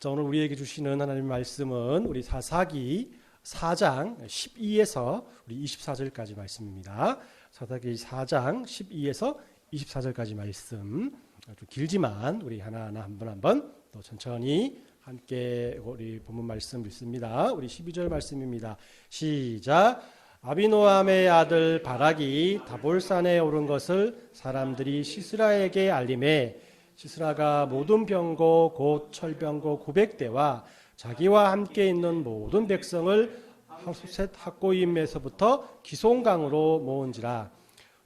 자, 오늘 우리에게 주시는 하나님의 말씀은 우리 사사기 4장 12에서 우리 24절까지 말씀입니다. 사사기 4장 12에서 24절까지 말씀, 아주 길지만 우리 하나하나 한번 또 천천히 함께 우리 본문 말씀 읽습니다. 우리 12절 말씀입니다. 시작. 아비노함의 아들 바락이 다볼산에 오른 것을 사람들이 시스라에게 알림해 시스라가 모든 병거 곧 철병거 900대와 자기와 함께 있는 모든 백성을 하수셋 학고임에서부터 기송강으로 모은지라.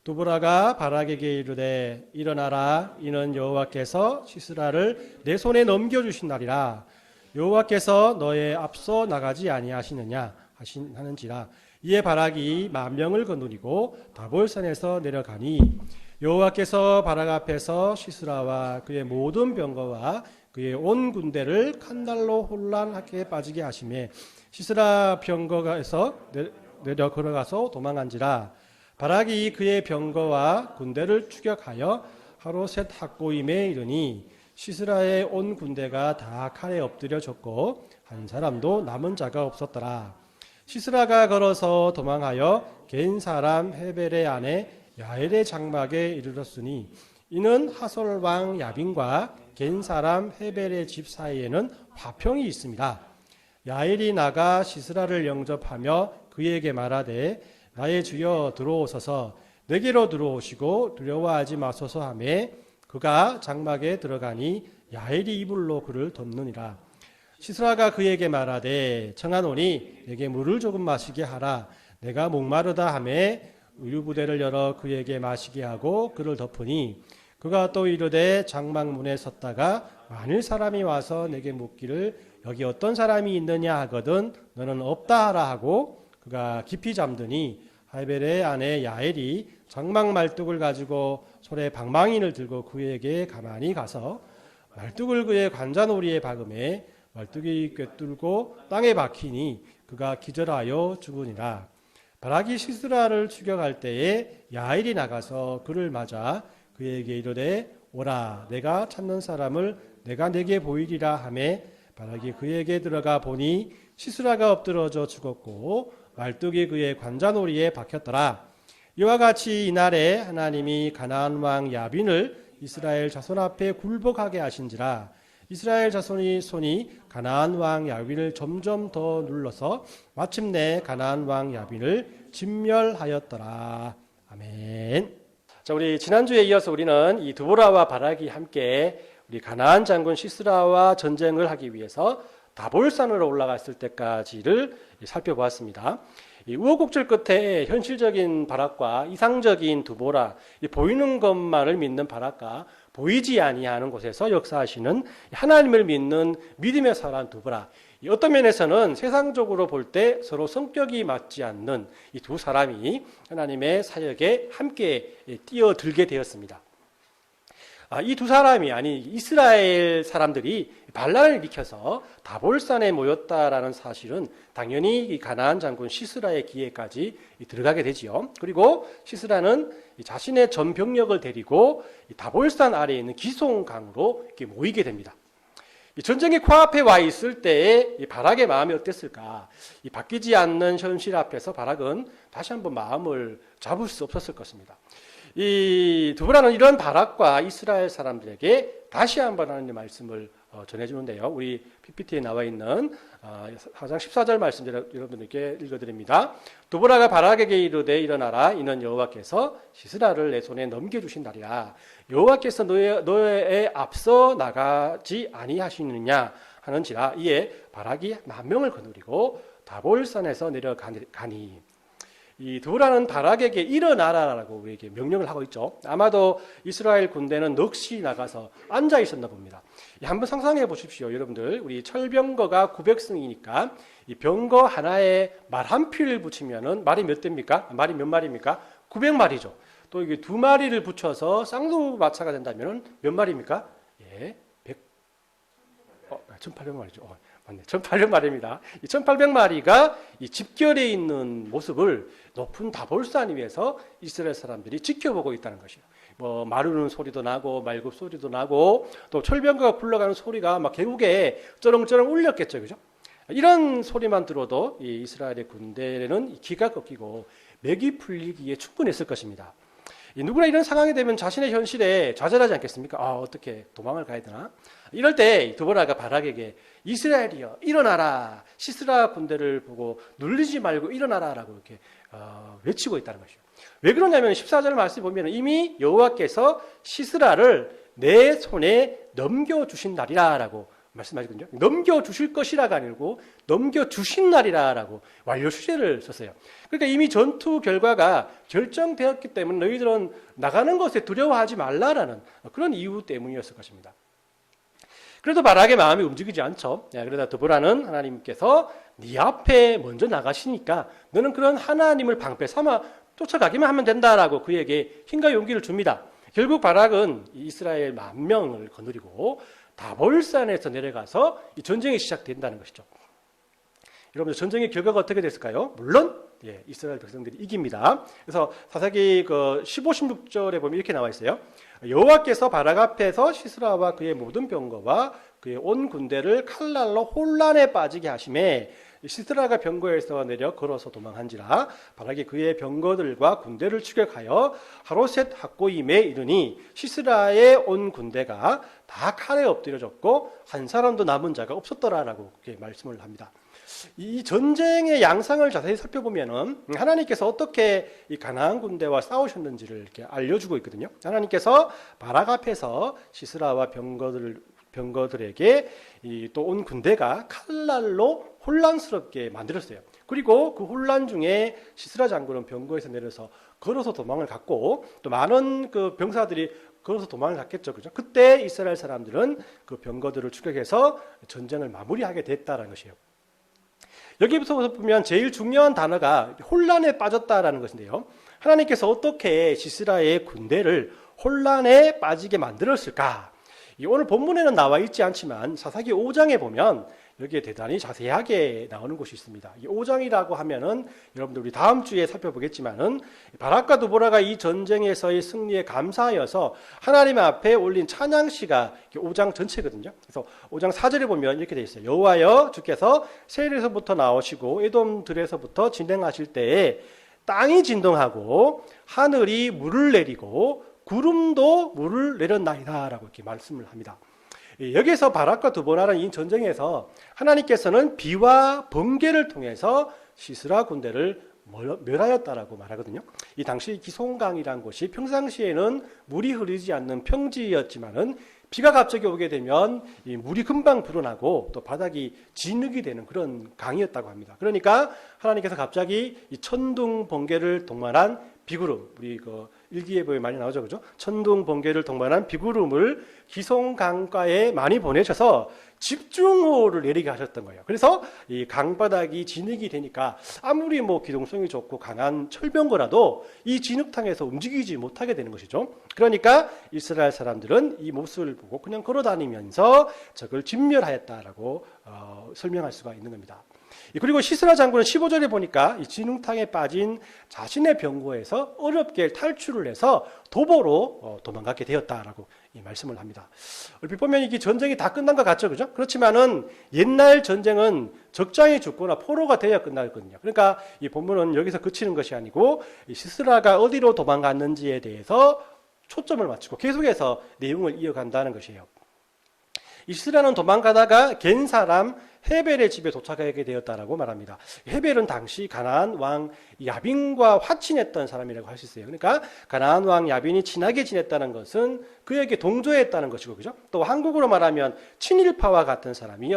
두보라가 바락에게 이르되 일어나라, 이는 여호와께서 시스라를 내 손에 넘겨주신 날이라. 여호와께서 너의 앞서 나가지 아니하시느냐 하는지라. 이에 바락이 10,000명을 거느리고 다볼산에서 내려가니 여호와께서 바락 앞에서 시스라와 그의 모든 병거와 그의 온 군대를 칼날로 혼란하게 빠지게 하시매 시스라 병거에서 내려 걸어가서 도망한지라. 바락이 그의 병거와 군대를 추격하여 하로셋 학고임에 이르니 시스라의 온 군대가 다 칼에 엎드려 졌고 한 사람도 남은 자가 없었더라. 시스라가 걸어서 도망하여 겐 사람 헤벨의 아내 야엘의 장막에 이르렀으니 이는 하솔 왕 야빈과 겐 사람 헤벨의 집 사이에는 화평이 있습니다. 야엘이 나가 시스라를 영접하며 그에게 말하되 나의 주여 들어오소서, 내게로 들어오시고 두려워하지 마소서 하매 그가 장막에 들어가니 야엘이 이불로 그를 덮느니라. 시스라가 그에게 말하되 청하노니 내게 물을 조금 마시게 하라. 내가 목마르다 하매 우유부대를 열어 그에게 마시게 하고 그를 덮으니 그가 또 이르되 장막 문에 섰다가 만일 사람이 와서 내게 묻기를 여기 어떤 사람이 있느냐 하거든 너는 없다 하라 하고 그가 깊이 잠드니 하벨의 아내 야엘이 장막 말뚝을 가지고 손에 방망이를 들고 그에게 가만히 가서 말뚝을 그의 관자놀이에 박음에 말뚝이 꿰뚫고 땅에 박히니 그가 기절하여 죽으니라. 바락이 시스라를 추격할 때에 야엘이 나가서 그를 맞아 그에게 이르되 오라, 내가 찾는 사람을 내가 내게 보이리라 하매 바락이 그에게 들어가 보니 시스라가 엎드러져 죽었고 말뚝이 그의 관자놀이에 박혔더라. 이와 같이 이날에 하나님이 가나안 왕 야빈을 이스라엘 자손 앞에 굴복하게 하신지라. 이스라엘 자손이 손이 가나안 왕 야빈을 점점 더 눌러서 마침내 가나안 왕 야빈을 진멸하였더라. 아멘. 자, 우리 지난주에 이어서 우리는 이 드보라와 바락이 함께 우리 가나안 장군 시스라와 전쟁을 하기 위해서 다볼산으로 올라갔을 때까지를 살펴보았습니다. 이 우여곡절 끝에 현실적인 바락과 이상적인 드보라, 보이는 것만을 믿는 바락과 보이지 아니하는 곳에서 역사하시는 하나님을 믿는 믿음의 사람 드보라, 어떤 면에서는 세상적으로 볼 때 서로 성격이 맞지 않는 이 두 사람이 하나님의 사역에 함께 뛰어들게 되었습니다. 이 두 사람이, 아니 이스라엘 사람들이 반란을 일으켜서 다볼산에 모였다라는 사실은 당연히 이 가나안 장군 시스라의 귀에까지 들어가게 되지요. 그리고 시스라는 자신의 전 병력을 데리고 다볼산 아래에 있는 기송강으로 이렇게 모이게 됩니다. 전쟁이 코앞에 와 있을 때에 바락의 마음이 어땠을까? 이 바뀌지 않는 현실 앞에서 바락은 다시 한번 마음을 잡을 수 없었을 것입니다. 이 드보라는 이런 바락과 이스라엘 사람들에게 다시 한번 하나님의 말씀을 전해주는데요. 우리 PPT에 나와 있는 4장 14절 말씀 여러분들께 읽어드립니다. 드보라가 바락에게 이르되 일어나라, 이는 여호와께서 시스라를 내 손에 넘겨주신 날이라. 여호와께서 너의 앞서 나가지 아니하시느냐 하는지라. 이에 바락이 10,000명을 거느리고 다볼산에서 내려가니. 이 드보라는 바락에게 일어나라라고 우리에게 명령을 하고 있죠. 아마도 이스라엘 군대는 넋이 나가서 앉아 있었나 봅니다. 한번 상상해 보십시오, 여러분들. 우리 철병거가 900승이니까 이 병거 하나에 말 한 피를 붙이면은 말이 몇 대입니까? 말이 몇 마리입니까? 900마리죠. 또 이게 2마리를 붙여서 쌍두마차가 된다면은 몇 마리입니까? 예, 1,800마리죠. 맞네. 1,800마리입니다. 이 1,800마리가 이 집결해 있는 모습을 높은 다볼산 위에서 이스라엘 사람들이 지켜보고 있다는 것이에요. 뭐 마르는 소리도 나고 말굽 소리도 나고 또 철병거가 굴러가는 소리가 막 계곡에 쩌렁쩌렁 울렸겠죠, 그죠? 이런 소리만 들어도 이 이스라엘의 군대는 기가 꺾이고 맥이 풀리기에 충분했을 것입니다. 누구나 이런 상황이 되면 자신의 현실에 좌절하지 않겠습니까? 어떻게 도망을 가야 되나? 이럴 때 드보라가 바락에게 이스라엘이여 일어나라, 시스라 군대를 보고 눌리지 말고 일어나라라고 이렇게 외치고 있다는 것이죠. 왜 그러냐면 14절 말씀 보면 이미 여호와께서 시스라를 내 손에 넘겨주신 날이라라고 말씀하시거든요. 넘겨주실 것이라가 아니고 넘겨주신 날이라라고 완료 수제를 썼어요. 그러니까 이미 전투 결과가 결정되었기 때문에 너희들은 나가는 것에 두려워하지 말라라는 그런 이유 때문이었을 것입니다. 그래도 바락의 마음이 움직이지 않죠. 그러다 드보라는 하나님께서 네 앞에 먼저 나가시니까 너는 그런 하나님을 방패 삼아 쫓아가기만 하면 된다라고 그에게 힘과 용기를 줍니다. 결국 바락은 이스라엘 10,000명을 거느리고 다볼산에서 내려가서 이 전쟁이 시작된다는 것이죠. 여러분들 전쟁의 결과가 어떻게 됐을까요? 물론 이스라엘 백성들이 이깁니다. 그래서 사사기 15, 16절에 보면 이렇게 나와 있어요. 여호와께서 바락 앞에서 시스라와 그의 모든 병거와 그의 온 군대를 칼날로 혼란에 빠지게 하심에 시스라가 병거에서 내려 걸어서 도망한지라 바락이 그의 병거들과 군대를 추격하여 하로셋 학고임에 이르니 시스라의 온 군대가 다 칼에 엎드려졌고 한 사람도 남은 자가 없었더라라고 그렇게 말씀을 합니다. 이 전쟁의 양상을 자세히 살펴보면은 하나님께서 어떻게 이 가나안 군대와 싸우셨는지를 이렇게 알려주고 있거든요. 하나님께서 바락 앞에서 시스라와 병거들에게 또 온 군대가 칼날로 혼란스럽게 만들었어요. 그리고 그 혼란 중에 시스라 장군은 병거에서 내려서 걸어서 도망을 갔고 또 많은 그 병사들이 걸어서 도망을 갔겠죠, 그죠? 그때 이스라엘 사람들은 그 병거들을 추격해서 전쟁을 마무리하게 됐다라는 것이에요. 여기부터 보면 제일 중요한 단어가 혼란에 빠졌다라는 것인데요. 하나님께서 어떻게 시스라의 군대를 혼란에 빠지게 만들었을까? 오늘 본문에는 나와 있지 않지만 사사기 5장에 보면 여기에 대단히 자세하게 나오는 곳이 있습니다. 이 5장이라고 하면은 여러분들 우리 다음 주에 살펴보겠지만은 바락과 드보라가 이 전쟁에서의 승리에 감사하여서 하나님 앞에 올린 찬양시가 5장 전체거든요. 그래서 5장 4절에 보면 이렇게 되어 있어요. 여호와여 주께서 세일에서부터 나오시고 에돔들에서부터 진행하실 때에 땅이 진동하고 하늘이 물을 내리고 구름도 물을 내렸나이다 라고 이렇게 말씀을 합니다. 여기에서 바락과 드보라는 이 전쟁에서 하나님께서는 비와 번개를 통해서 시스라 군대를 멸하였다라고 말하거든요. 이 당시 기송강이라는 곳이 평상시에는 물이 흐르지 않는 평지였지만은 비가 갑자기 오게 되면 이 물이 금방 불어나고 또 바닥이 진흙이 되는 그런 강이었다고 합니다. 그러니까 하나님께서 갑자기 이 천둥 번개를 동반한 비구름, 우리 일기예보에 많이 나오죠, 그죠? 천둥 번개를 동반한 비구름을 기송강가에 많이 보내셔서 집중호우를 내리게 하셨던 거예요. 그래서 이 강바닥이 진흙이 되니까 아무리 기동성이 좋고 강한 철병거라도 이 진흙탕에서 움직이지 못하게 되는 것이죠. 그러니까 이스라엘 사람들은 이 모습을 보고 그냥 걸어다니면서 적을 진멸하였다라고 설명할 수가 있는 겁니다. 그리고 시스라 장군은 15절에 보니까 이 진흙탕에 빠진 자신의 병거에서 어렵게 탈출을 해서 도보로 도망가게 되었다라고 이 말씀을 합니다. 얼핏 보면 이게 전쟁이 다 끝난 것 같죠, 그죠? 그렇지만은 옛날 전쟁은 적장이 죽거나 포로가 되어야 끝났거든요. 그러니까 이 본문은 여기서 그치는 것이 아니고 이 시스라가 어디로 도망갔는지에 대해서 초점을 맞추고 계속해서 내용을 이어간다는 것이에요. 시스라는 도망가다가 겐 사람 헤벨의 집에 도착하게 되었다라고 말합니다. 헤벨은 당시 가나안 왕 야빈과 화친했던 사람이라고 할 수 있어요. 그러니까 가나안 왕 야빈이 친하게 지냈다는 것은 그에게 동조했다는 것이고, 그죠? 또 한국으로 말하면 친일파와 같은 사람의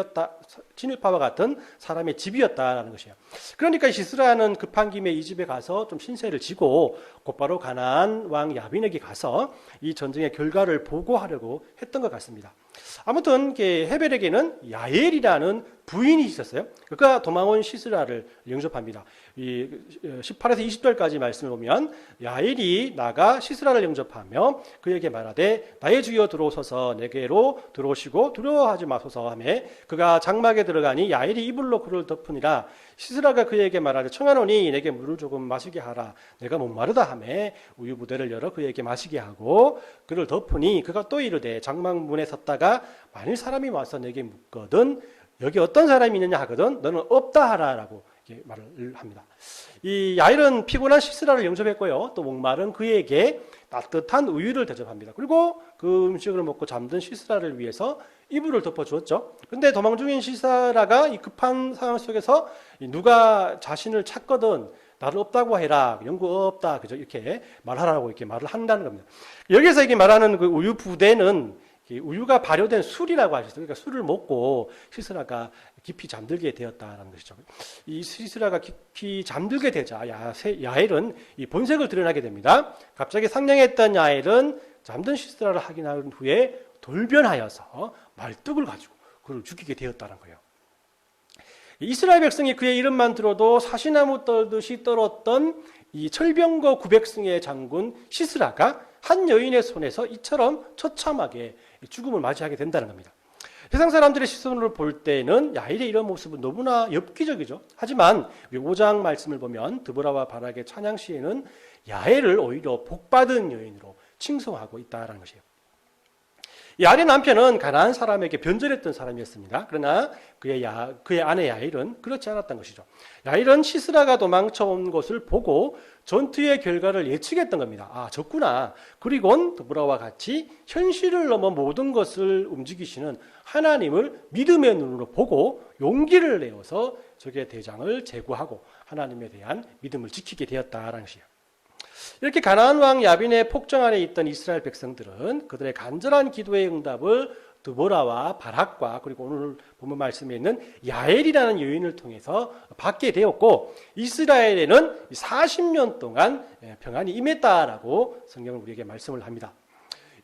집이었다라는 것이에요. 그러니까 시스라는 급한 김에 이 집에 가서 좀 신세를 지고 곧바로 가나안 왕 야빈에게 가서 이 전쟁의 결과를 보고하려고 했던 것 같습니다. 아무튼 헤벨에게는 야엘이라는 부인이 있었어요. 그가 도망온 시스라를 영접합니다. 이 18에서 20절까지 말씀을 보면 야엘이 나가 시스라를 영접하며 그에게 말하되 나의 주여 들어오소서 내게로 들어오시고 두려워하지 마소서 하매 그가 장막에 들어가니 야엘이 이불로 그를 덮으니라. 시스라가 그에게 말하되 청하노니 내게 물을 조금 마시게 하라. 내가 목마르다 하매 우유 부대를 열어 그에게 마시게 하고 그를 덮으니 그가 또 이르되 장막 문에 섰다가 만일 사람이 와서 내게 묻거든 여기 어떤 사람이 있느냐 하거든 너는 없다 하라라고 말을 합니다. 이 야엘은 피곤한 시스라를 영접했고요. 또 목마른 그에게 따뜻한 우유를 대접합니다. 그리고 그 음식을 먹고 잠든 시스라를 위해서 이불을 덮어주었죠. 그런데 도망 중인 시스라가 이 급한 상황 속에서 누가 자신을 찾거든 나를 없다고 해라. 영구 없다. 그죠? 이렇게 말하라고 이렇게 말을 한다는 겁니다. 여기서 이게 말하는 그 우유 부대는 우유가 발효된 술이라고 하셨어요. 그러니까 술을 먹고 시스라가 깊이 잠들게 되었다는 것이죠. 이 시스라가 깊이 잠들게 되자 야엘은 이 본색을 드러나게 됩니다. 갑자기 상냥했던 야엘은 잠든 시스라를 확인한 후에 돌변하여서 말뚝을 가지고 그를 죽이게 되었다는 거예요. 이스라엘 백성이 그의 이름만 들어도 사시나무 떨듯이 떨었던 이 철병거 900승의 장군 시스라가 한 여인의 손에서 이처럼 처참하게 죽음을 맞이하게 된다는 겁니다. 세상 사람들의 시선으로 볼 때는 야엘의 이런 모습은 너무나 엽기적이죠. 하지만 5장 말씀을 보면 드보라와 바락의 찬양 시에는 야엘을 오히려 복받은 여인으로 칭송하고 있다는 것이에요. 야엘의 남편은 가나안 사람에게 변절했던 사람이었습니다. 그러나 그의 아내 야엘은 그렇지 않았던 것이죠. 야엘은 시스라가 도망쳐온 것을 보고 전투의 결과를 예측했던 겁니다. 아, 졌구나. 그리고 드보라와 같이 현실을 넘어 모든 것을 움직이시는 하나님을 믿음의 눈으로 보고 용기를 내어서 적의 대장을 제거하고 하나님에 대한 믿음을 지키게 되었다라는 것이에요. 이렇게 가나안 왕 야빈의 폭정 안에 있던 이스라엘 백성들은 그들의 간절한 기도의 응답을 드보라와 바락과 그리고 오늘 본문 말씀에 있는 야엘이라는 여인을 통해서 받게 되었고 이스라엘에는 40년 동안 평안이 임했다라고 성경은 우리에게 말씀을 합니다.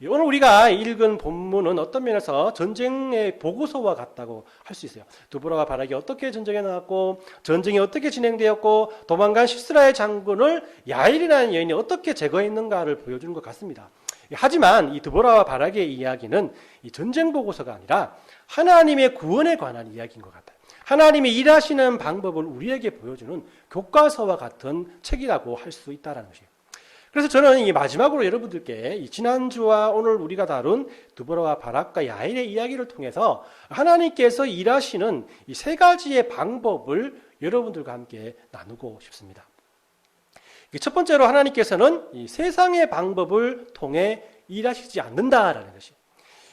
오늘 우리가 읽은 본문은 어떤 면에서 전쟁의 보고서와 같다고 할 수 있어요. 드보라와 바락이 어떻게 전쟁에 나왔고 전쟁이 어떻게 진행되었고 도망간 시스라의 장군을 야엘이라는 여인이 어떻게 제거했는가를 보여주는 것 같습니다. 하지만 이 드보라와 바락의 이야기는 이 전쟁 보고서가 아니라 하나님의 구원에 관한 이야기인 것 같아요. 하나님이 일하시는 방법을 우리에게 보여주는 교과서와 같은 책이라고 할 수 있다는 것이에요. 그래서 저는 이 마지막으로 여러분들께 이 지난주와 오늘 우리가 다룬 드보라와 바락과 야엘의 이야기를 통해서 하나님께서 일하시는 이 세 가지의 방법을 여러분들과 함께 나누고 싶습니다. 첫 번째로 하나님께서는 이 세상의 방법을 통해 일하시지 않는다라는 것이.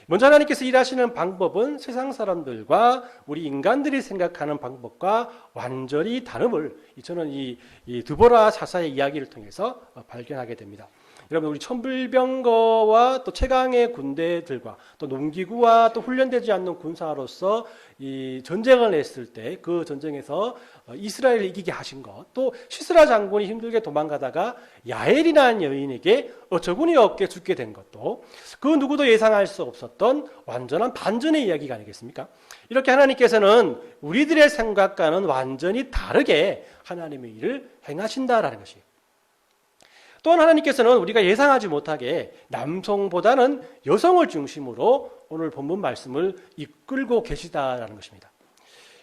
먼저 하나님께서 일하시는 방법은 세상 사람들과 우리 인간들이 생각하는 방법과 완전히 다름을 저는 이 드보라 사사의 이야기를 통해서 발견하게 됩니다. 여러분 우리 천불병거와 또 최강의 군대들과 또 농기구와 또 훈련되지 않는 군사로서 이 전쟁을 했을 때 그 전쟁에서 이스라엘을 이기게 하신 것, 또 시스라 장군이 힘들게 도망가다가 야엘이라는 여인에게 어처구니 없게 죽게 된 것도 그 누구도 예상할 수 없었던 완전한 반전의 이야기가 아니겠습니까? 이렇게 하나님께서는 우리들의 생각과는 완전히 다르게 하나님의 일을 행하신다라는 것이에요. 또한 하나님께서는 우리가 예상하지 못하게 남성보다는 여성을 중심으로 오늘 본문 말씀을 이끌고 계시다라는 것입니다.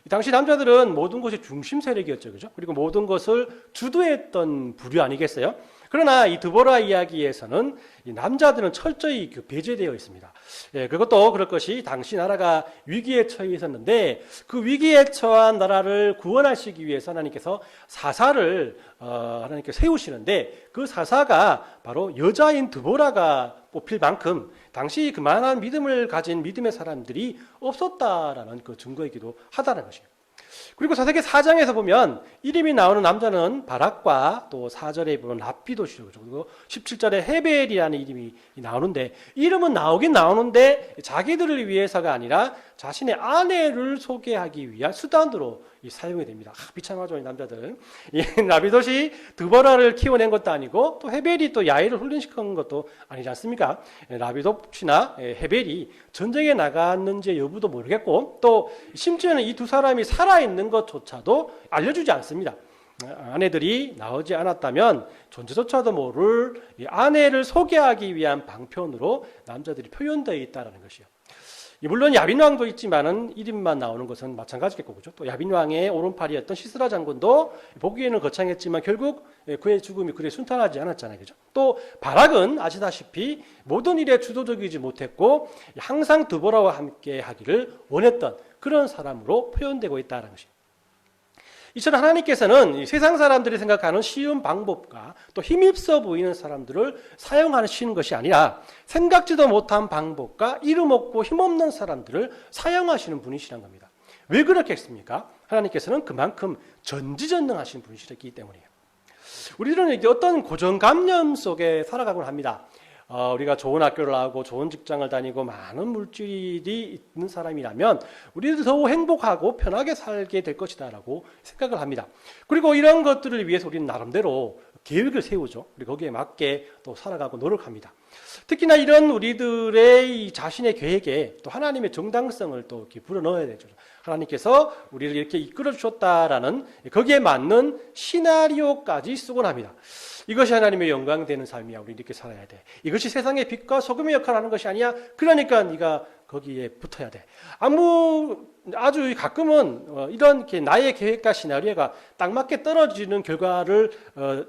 당시 남자들은 모든 것이 중심 세력이었죠, 그죠? 그리고 모든 것을 주도했던 부류 아니겠어요? 그러나 이 드보라 이야기에서는 이 남자들은 철저히 배제되어 있습니다. 그것도 그럴 것이 당시 나라가 위기에 처해 있었는데 그 위기에 처한 나라를 구원하시기 위해서 하나님께서 사사를 하나님께 세우시는데 그 사사가 바로 여자인 드보라가 뽑힐 만큼 당시 그만한 믿음을 가진 믿음의 사람들이 없었다라는 그 증거이기도 하다는 것이에요. 그리고 사사기 4장에서 보면 이름이 나오는 남자는 바락과 또 4절에 보면 랍비도시죠. 그리고 17절에 헤벨이라는 이름이 나오는데 이름은 나오긴 나오는데 자기들을 위해서가 아니라 자신의 아내를 소개하기 위한 수단으로 사용이 됩니다. 비참하죠, 이 남자들. 이 라비옷이 드보라를 키워낸 것도 아니고 또 헤벨이 또 야일을 훈련시킨 것도 아니지 않습니까? 라비옷이나 헤벨이 전쟁에 나갔는지 여부도 모르겠고 또 심지어는 이 두 사람이 살아있는 것조차도 알려주지 않습니다. 아내들이 나오지 않았다면 존재조차도 모를 아내를 소개하기 위한 방편으로 남자들이 표현되어 있다는 것이요. 물론 야빈왕도 있지만은 이름만 나오는 것은 마찬가지겠고, 그죠? 또 야빈왕의 오른팔이었던 시스라 장군도 보기에는 거창했지만 결국 그의 죽음이 그리 순탄하지 않았잖아요, 그죠? 또 바락은 아시다시피 모든 일에 주도적이지 못했고 항상 드보라와 함께 하기를 원했던 그런 사람으로 표현되고 있다는 것이에요. 이처럼 하나님께서는 세상 사람들이 생각하는 쉬운 방법과 또 힘입어 보이는 사람들을 사용하시는 것이 아니라 생각지도 못한 방법과 이름 없고 힘없는 사람들을 사용하시는 분이시란 겁니다. 왜 그렇게 했습니까? 하나님께서는 그만큼 전지전능하신 분이시기 때문이에요. 우리는 이제 어떤 고정관념 속에 살아가곤 합니다. 우리가 좋은 학교를 나오고 좋은 직장을 다니고 많은 물질이 있는 사람이라면 우리도 더 행복하고 편하게 살게 될 것이다라고 생각을 합니다. 그리고 이런 것들을 위해서 우리는 나름대로 계획을 세우죠. 그리고 거기에 맞게 또 살아가고 노력합니다. 특히나 이런 우리들의 자신의 계획에 또 하나님의 정당성을 또 이렇게 불어넣어야 되죠. 하나님께서 우리를 이렇게 이끌어 주셨다라는 거기에 맞는 시나리오까지 쓰곤 합니다. 이것이 하나님의 영광 되는 삶이야. 우리 이렇게 살아야 돼. 이것이 세상의 빛과 소금의 역할을 하는 것이 아니야. 그러니까 네가 거기에 붙어야 돼. 아주 가끔은 이런 나의 계획과 시나리오가 딱 맞게 떨어지는 결과를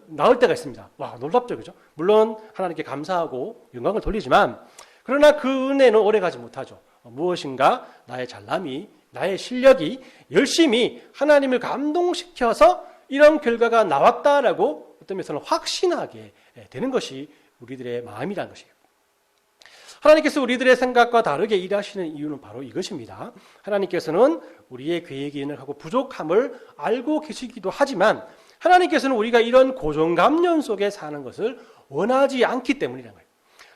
낳을 때가 있습니다. 와, 놀랍죠, 그죠? 물론 하나님께 감사하고 영광을 돌리지만 그러나 그 은혜는 오래가지 못하죠. 무엇인가 나의 잘남이, 나의 실력이 열심히 하나님을 감동시켜서 이런 결과가 나왔다라고 어떤 면에서는 확신하게 되는 것이 우리들의 마음이라는 것이에요. 하나님께서 우리들의 생각과 다르게 일하시는 이유는 바로 이것입니다. 하나님께서는 우리의 계획이 하고 부족함을 알고 계시기도 하지만 하나님께서는 우리가 이런 고정관념 속에 사는 것을 원하지 않기 때문이라는 거예요.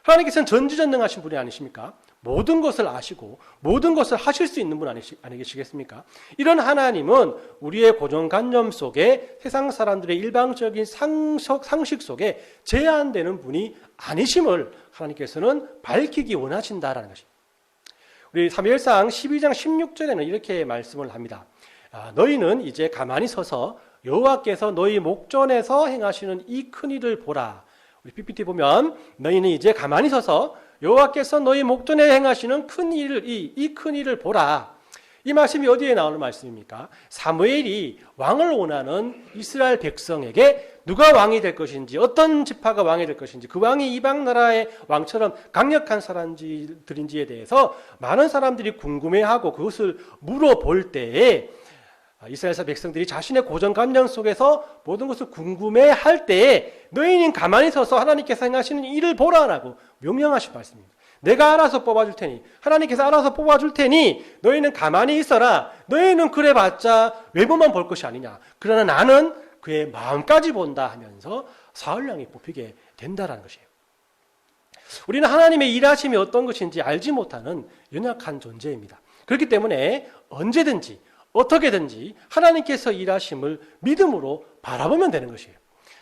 하나님께서는 전지전능하신 분이 아니십니까? 모든 것을 아시고 모든 것을 하실 수 있는 분 아니시겠습니까? 이런 하나님은 우리의 고정관념 속에 세상 사람들의 일방적인 상식 속에 제한되는 분이 아니심을 하나님께서는 밝히기 원하신다라는 것입니다. 우리 사무엘상 12장 16절에는 이렇게 말씀을 합니다. 너희는 이제 가만히 서서 여호와께서 너희 목전에서 행하시는 이 큰 일을 보라. 우리 PPT 보면 너희는 이제 가만히 서서 여호와께서 너희 목전에 행하시는 큰 일을 이 큰 일을 보라. 이 말씀이 어디에 나오는 말씀입니까? 사무엘이 왕을 원하는 이스라엘 백성에게 누가 왕이 될 것인지, 어떤 지파가 왕이 될 것인지, 그 왕이 이방 나라의 왕처럼 강력한 사람들인지에 대해서 많은 사람들이 궁금해하고 그것을 물어볼 때에 이스라엘 백성들이 자신의 고정관념 속에서 모든 것을 궁금해할 때에 너희는 가만히 서서 하나님께서 행하시는 일을 보라라고 명령하신 말씀입니다. 내가 알아서 뽑아줄 테니, 하나님께서 알아서 뽑아줄 테니 너희는 가만히 있어라. 너희는 그래봤자 외모만 볼 것이 아니냐. 그러나 나는 그의 마음까지 본다 하면서 사울왕이 뽑히게 된다는 것이에요. 우리는 하나님의 일하심이 어떤 것인지 알지 못하는 연약한 존재입니다. 그렇기 때문에 언제든지 어떻게든지 하나님께서 일하심을 믿음으로 바라보면 되는 것이에요.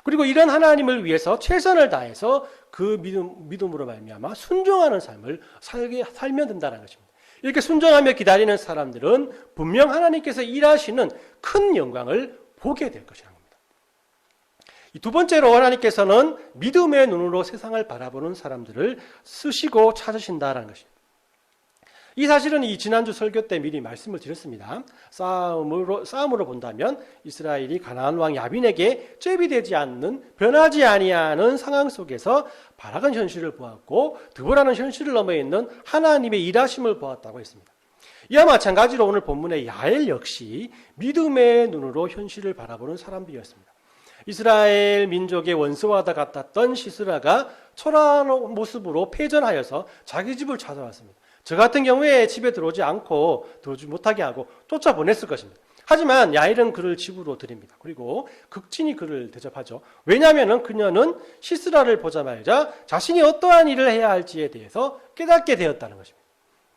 그리고 이런 하나님을 위해서 최선을 다해서 그 믿음으로 말미암아 순종하는 삶을 살면 된다는 것입니다. 이렇게 순종하며 기다리는 사람들은 분명 하나님께서 일하시는 큰 영광을 보게 될 것이라는 겁니다. 두 번째로 하나님께서는 믿음의 눈으로 세상을 바라보는 사람들을 쓰시고 찾으신다는 것입니다. 이 사실은 이 지난주 설교 때 미리 말씀을 드렸습니다. 싸움으로 본다면 이스라엘이 가나안 왕 야빈에게 죄비되지 않는, 변하지 아니하는 상황 속에서 바락은 현실을 보았고 드보라는 현실을 넘어 있는 하나님의 일하심을 보았다고 했습니다. 이와 마찬가지로 오늘 본문의 야엘 역시 믿음의 눈으로 현실을 바라보는 사람들이었습니다. 이스라엘 민족의 원수와 같았던 시스라가 초라한 모습으로 패전하여서 자기 집을 찾아왔습니다. 저 같은 경우에 집에 들어오지 못하게 하고 쫓아보냈을 것입니다. 하지만 야엘은 그를 집으로 들입니다. 그리고 극진히 그를 대접하죠. 왜냐하면 그녀는 시스라를 보자마자 자신이 어떠한 일을 해야 할지에 대해서 깨닫게 되었다는 것입니다.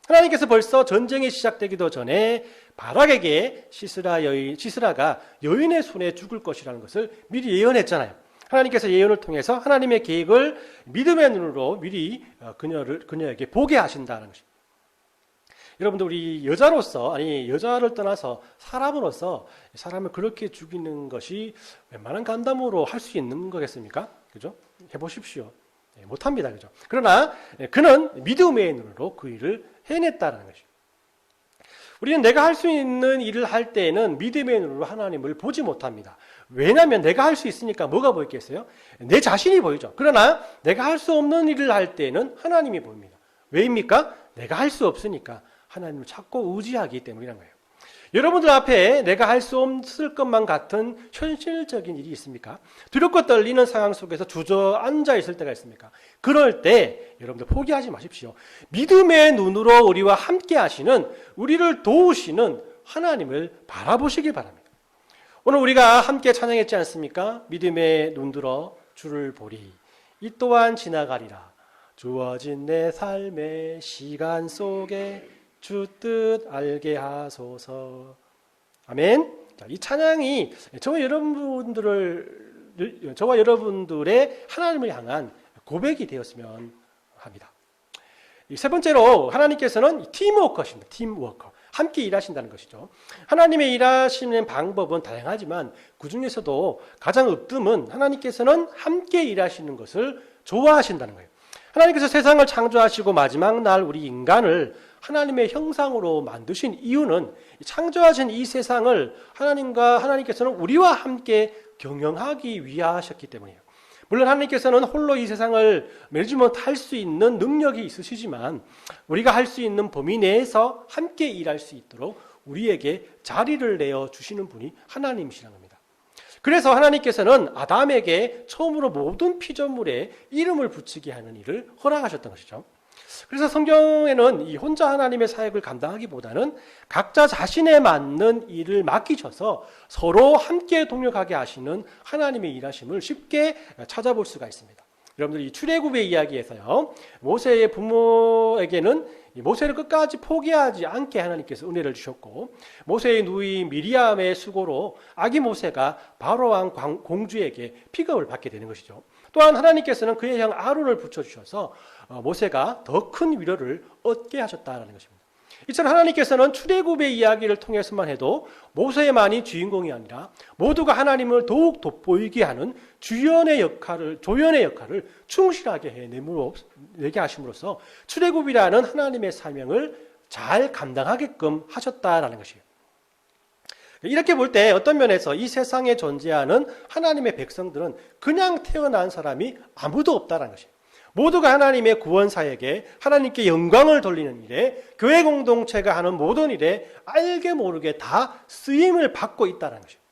하나님께서 벌써 전쟁이 시작되기도 전에 바락에게 시스라가 여인의 손에 죽을 것이라는 것을 미리 예언했잖아요. 하나님께서 예언을 통해서 하나님의 계획을 믿음의 눈으로 미리 그녀에게 보게 하신다는 것입니다. 여러분들, 우리 여자를 떠나서 사람으로서 사람을 그렇게 죽이는 것이 웬만한 감담으로 할 수 있는 거겠습니까? 그죠? 해보십시오. 못합니다. 그죠? 그러나 그는 믿음의 눈으로 그 일을 해냈다는 것이죠. 우리는 내가 할 수 있는 일을 할 때에는 믿음의 눈으로 하나님을 보지 못합니다. 왜냐하면 내가 할 수 있으니까 뭐가 보이겠어요? 내 자신이 보이죠. 그러나 내가 할 수 없는 일을 할 때에는 하나님이 보입니다. 왜입니까? 내가 할 수 없으니까 하나님을 찾고 의지하기 때문이란 거예요. 여러분들 앞에 내가 할 수 없을 것만 같은 현실적인 일이 있습니까? 두렵고 떨리는 상황 속에서 주저앉아 있을 때가 있습니까? 그럴 때 여러분들 포기하지 마십시오. 믿음의 눈으로 우리와 함께 하시는, 우리를 도우시는 하나님을 바라보시기 바랍니다. 오늘 우리가 함께 찬양했지 않습니까? 믿음의 눈 들어 주를 보리, 이 또한 지나가리라. 주어진 내 삶의 시간 속에 주 뜻 알게 하소서. 아멘. 자, 이 찬양이 저와 여러분들의 하나님을 향한 고백이 되었으면 합니다. 세 번째로 하나님께서는 팀워커십니다. 팀워커. 함께 일하신다는 것이죠. 하나님의 일하시는 방법은 다양하지만 그 중에서도 가장 으뜸은 하나님께서는 함께 일하시는 것을 좋아하신다는 거예요. 하나님께서 세상을 창조하시고 마지막 날 우리 인간을 하나님의 형상으로 만드신 이유는 창조하신 이 세상을 하나님께서는 우리와 함께 경영하기 위하셨기 때문이에요. 물론 하나님께서는 홀로 이 세상을 매니지먼트 할 수 있는 능력이 있으시지만 우리가 할 수 있는 범위 내에서 함께 일할 수 있도록 우리에게 자리를 내어 주시는 분이 하나님이시라는 겁니다. 그래서 하나님께서는 아담에게 처음으로 모든 피조물에 이름을 붙이게 하는 일을 허락하셨던 것이죠. 그래서 성경에는 이 혼자 하나님의 사역을 감당하기보다는 각자 자신에 맞는 일을 맡기셔서 서로 함께 동력하게 하시는 하나님의 일하심을 쉽게 찾아볼 수가 있습니다. 여러분들, 이 출애굽의 이야기에서요, 모세의 부모에게는 모세를 끝까지 포기하지 않게 하나님께서 은혜를 주셨고, 모세의 누이 미리암의 수고로 아기 모세가 바로왕 공주에게 픽업을 받게 되는 것이죠. 또한 하나님께서는 그의 형 아론을 붙여주셔서 모세가 더 큰 위로를 얻게 하셨다는 것입니다. 이처럼 하나님께서는 출애굽의 이야기를 통해서만 해도 모세만이 주인공이 아니라 모두가 하나님을 더욱 돋보이게 하는 조연의 역할을 충실하게 해내게 하심으로써 출애굽이라는 하나님의 사명을 잘 감당하게끔 하셨다라는 것이에요. 이렇게 볼 때 어떤 면에서 이 세상에 존재하는 하나님의 백성들은 그냥 태어난 사람이 아무도 없다는 것이에요. 모두가 하나님의 구원 사역에 하나님께 영광을 돌리는 일에 교회 공동체가 하는 모든 일에 알게 모르게 다 쓰임을 받고 있다는 것이에요.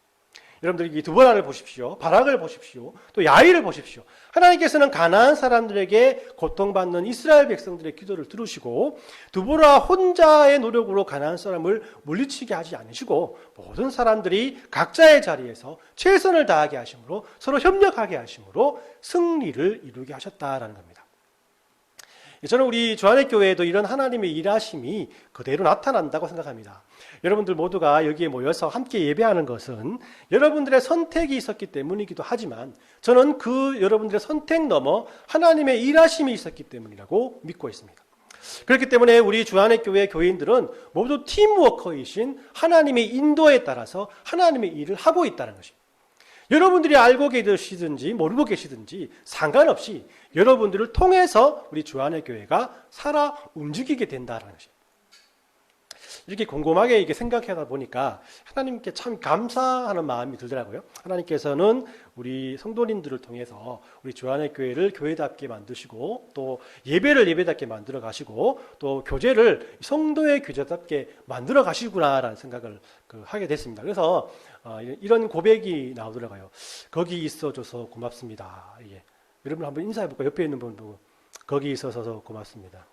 여러분들, 이 두보라를 보십시오. 바락을 보십시오. 또 야일을 보십시오. 하나님께서는 가나안 사람들에게 고통받는 이스라엘 백성들의 기도를 들으시고 두보라 혼자의 노력으로 가나안 사람을 물리치게 하지 않으시고 모든 사람들이 각자의 자리에서 최선을 다하게 하심으로 서로 협력하게 하심으로 승리를 이루게 하셨다라는 겁니다. 저는 우리 주안의 교회에도 이런 하나님의 일하심이 그대로 나타난다고 생각합니다. 여러분들 모두가 여기에 모여서 함께 예배하는 것은 여러분들의 선택이 있었기 때문이기도 하지만 저는 그 여러분들의 선택 넘어 하나님의 일하심이 있었기 때문이라고 믿고 있습니다. 그렇기 때문에 우리 주안의 교회 교인들은 모두 팀워커이신 하나님의 인도에 따라서 하나님의 일을 하고 있다는 것입니다. 여러분들이 알고 계시든지 모르고 계시든지 상관없이 여러분들을 통해서 우리 주안의 교회가 살아 움직이게 된다는 것입니다. 이렇게 곰곰하게 이렇게 생각하다 보니까 하나님께 참 감사하는 마음이 들더라고요. 하나님께서는 우리 성도님들을 통해서 우리 주안의 교회를 교회답게 만드시고 또 예배를 예배답게 만들어 가시고 또 교제를 성도의 교제답게 만들어 가시구나라는 생각을 하게 됐습니다. 그래서 이런 고백이 나오더라고요. 거기 있어줘서 고맙습니다. 예. 여러분 한번 인사해볼까요? 옆에 있는 분 보고 거기 있어서 고맙습니다.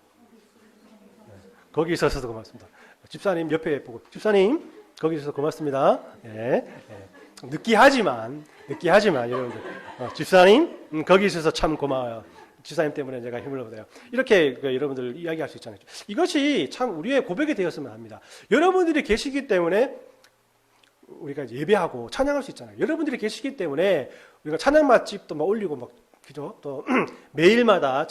거기 있어서 고맙습니다. 집사님 옆에 보고 집사님 거기 있어서 고맙습니다. 예. 느끼하지만 여러분들 집사님 거기 있어서 참 고마워요. 지사님 때문에 제가 힘을 얻어요. 이렇게 여러분들 이야기할 수 있잖아요. 이것이 참 우리의 고백이 되었으면 합니다. 여러분들이 계시기 때문에 우리가 예배하고 찬양할 수 있잖아요. 여러분들이 계시기 때문에 우리가 찬양 맛집도 막 올리고 막 그죠? 또 매일마다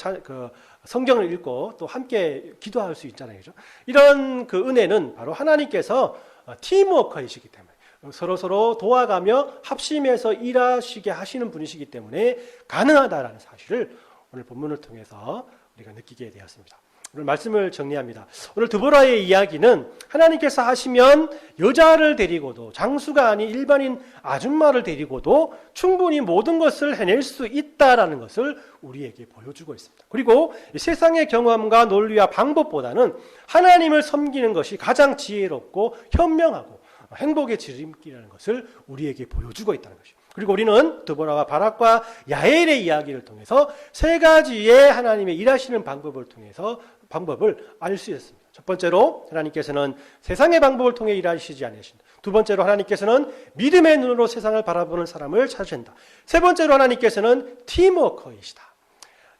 성경을 읽고 또 함께 기도할 수 있잖아요. 그죠? 이런 그 은혜는 바로 하나님께서 팀워커이시기 때문에 서로 도와가며 합심해서 일하시게 하시는 분이시기 때문에 가능하다라는 사실을 오늘 본문을 통해서 우리가 느끼게 되었습니다. 오늘 말씀을 정리합니다. 오늘 드보라의 이야기는 하나님께서 하시면 여자를 데리고도 장수가 아닌 일반인 아줌마를 데리고도 충분히 모든 것을 해낼 수 있다라는 것을 우리에게 보여주고 있습니다. 그리고 세상의 경험과 논리와 방법보다는 하나님을 섬기는 것이 가장 지혜롭고 현명하고 행복의 지름길이라는 것을 우리에게 보여주고 있다는 것입니다. 그리고 우리는 드보라와 바락과 야엘의 이야기를 통해서 세 가지의 하나님의 일하시는 방법을 알 수 있습니다. 첫 번째로 하나님께서는 세상의 방법을 통해 일하시지 않으신다. 두 번째로 하나님께서는 믿음의 눈으로 세상을 바라보는 사람을 찾으신다. 세 번째로 하나님께서는 팀워커이시다.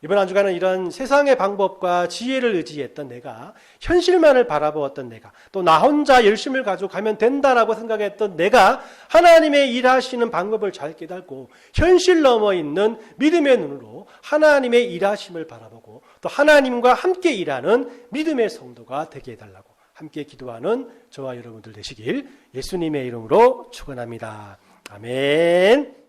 이번 한 주간은 이런 세상의 방법과 지혜를 의지했던 내가, 현실만을 바라보았던 내가, 또 나 혼자 열심을 가지고 가면 된다라고 생각했던 내가 하나님의 일하시는 방법을 잘 깨닫고 현실 넘어 있는 믿음의 눈으로 하나님의 일하심을 바라보고 또 하나님과 함께 일하는 믿음의 성도가 되게 해달라고 함께 기도하는 저와 여러분들 되시길 예수님의 이름으로 축원합니다. 아멘.